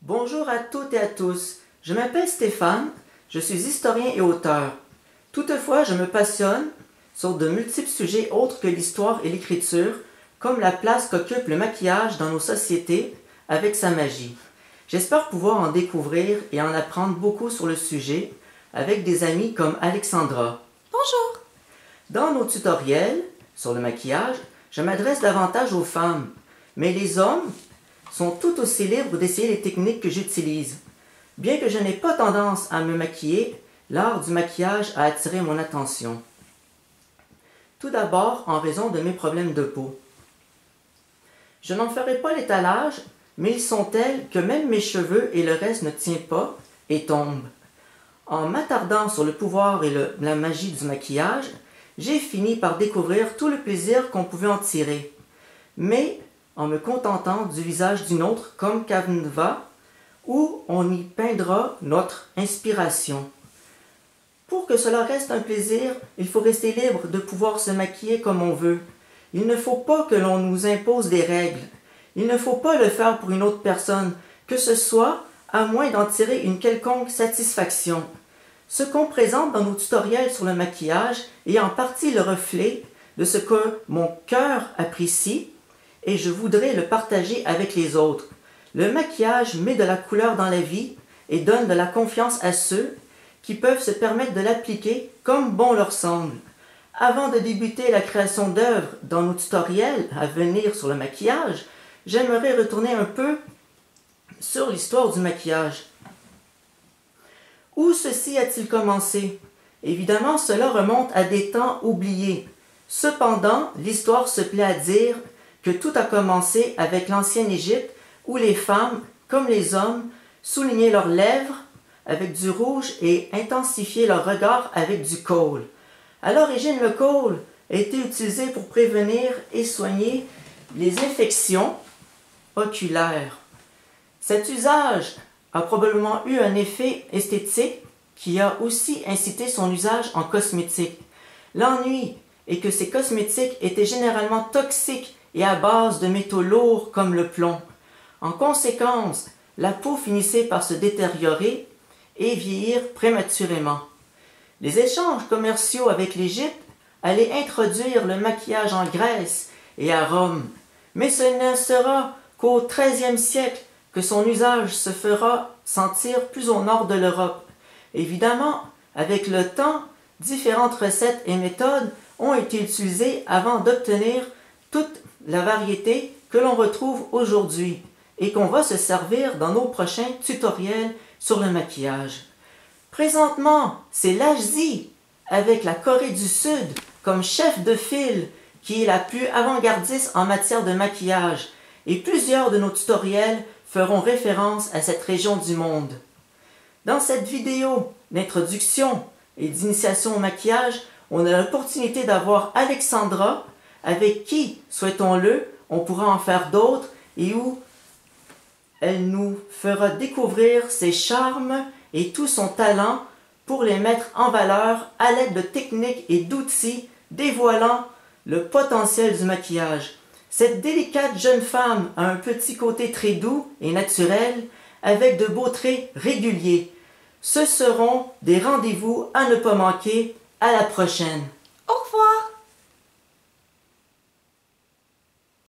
Bonjour à toutes et à tous. Je m'appelle Stéphane, je suis historien et auteur. Toutefois, je me passionne sur de multiples sujets autres que l'histoire et l'écriture, comme la place qu'occupe le maquillage dans nos sociétés avec sa magie. J'espère pouvoir en découvrir et en apprendre beaucoup sur le sujet avec des amis comme Alexandra. Bonjour! Dans nos tutoriels sur le maquillage, je m'adresse davantage aux femmes, mais les hommes sont tout aussi libres d'essayer les techniques que j'utilise. Bien que je n'ai pas tendance à me maquiller, l'art du maquillage a attiré mon attention. Tout d'abord en raison de mes problèmes de peau. Je n'en ferai pas l'étalage, mais ils sont tels que même mes cheveux et le reste ne tient pas et tombent. En m'attardant sur le pouvoir et la magie du maquillage, j'ai fini par découvrir tout le plaisir qu'on pouvait en tirer. Mais en me contentant du visage d'une autre comme Canva, où on y peindra notre inspiration. Pour que cela reste un plaisir, il faut rester libre de pouvoir se maquiller comme on veut. Il ne faut pas que l'on nous impose des règles. Il ne faut pas le faire pour une autre personne, que ce soit à moins d'en tirer une quelconque satisfaction. Ce qu'on présente dans nos tutoriels sur le maquillage est en partie le reflet de ce que mon cœur apprécie et je voudrais le partager avec les autres. Le maquillage met de la couleur dans la vie et donne de la confiance à ceux qui peuvent se permettre de l'appliquer comme bon leur semble. Avant de débuter la création d'œuvres dans nos tutoriels à venir sur le maquillage, j'aimerais retourner un peu sur l'histoire du maquillage. Où ceci a-t-il commencé? Évidemment, cela remonte à des temps oubliés. Cependant, l'histoire se plaît à dire que tout a commencé avec l'ancienne Égypte où les femmes, comme les hommes, soulignaient leurs lèvres avec du rouge et intensifiaient leur regard avec du kohl. À l'origine, le kohl a été utilisé pour prévenir et soigner les infections oculaires. Cet usage a probablement eu un effet esthétique qui a aussi incité son usage en cosmétique. L'ennui est que ces cosmétiques étaient généralement toxiques et à base de métaux lourds comme le plomb. En conséquence, la peau finissait par se détériorer et vieillir prématurément. Les échanges commerciaux avec l'Égypte allaient introduire le maquillage en Grèce et à Rome, mais ce ne sera qu'au XIIIe siècle que son usage se fera sentir plus au nord de l'Europe. Évidemment, avec le temps, différentes recettes et méthodes ont été utilisées avant d'obtenir toute la variété que l'on retrouve aujourd'hui et qu'on va se servir dans nos prochains tutoriels sur le maquillage. Présentement, c'est l'Asie, avec la Corée du Sud comme chef de file, qui est la plus avant-gardiste en matière de maquillage, et plusieurs de nos tutoriels feront référence à cette région du monde. Dans cette vidéo d'introduction et d'initiation au maquillage, on a l'opportunité d'avoir Alexandra, avec qui, souhaitons-le, on pourra en faire d'autres et où elle nous fera découvrir ses charmes et tout son talent pour les mettre en valeur à l'aide de techniques et d'outils dévoilant le potentiel du maquillage. Cette délicate jeune femme a un petit côté très doux et naturel avec de beaux traits réguliers. Ce seront des rendez-vous à ne pas manquer. À la prochaine!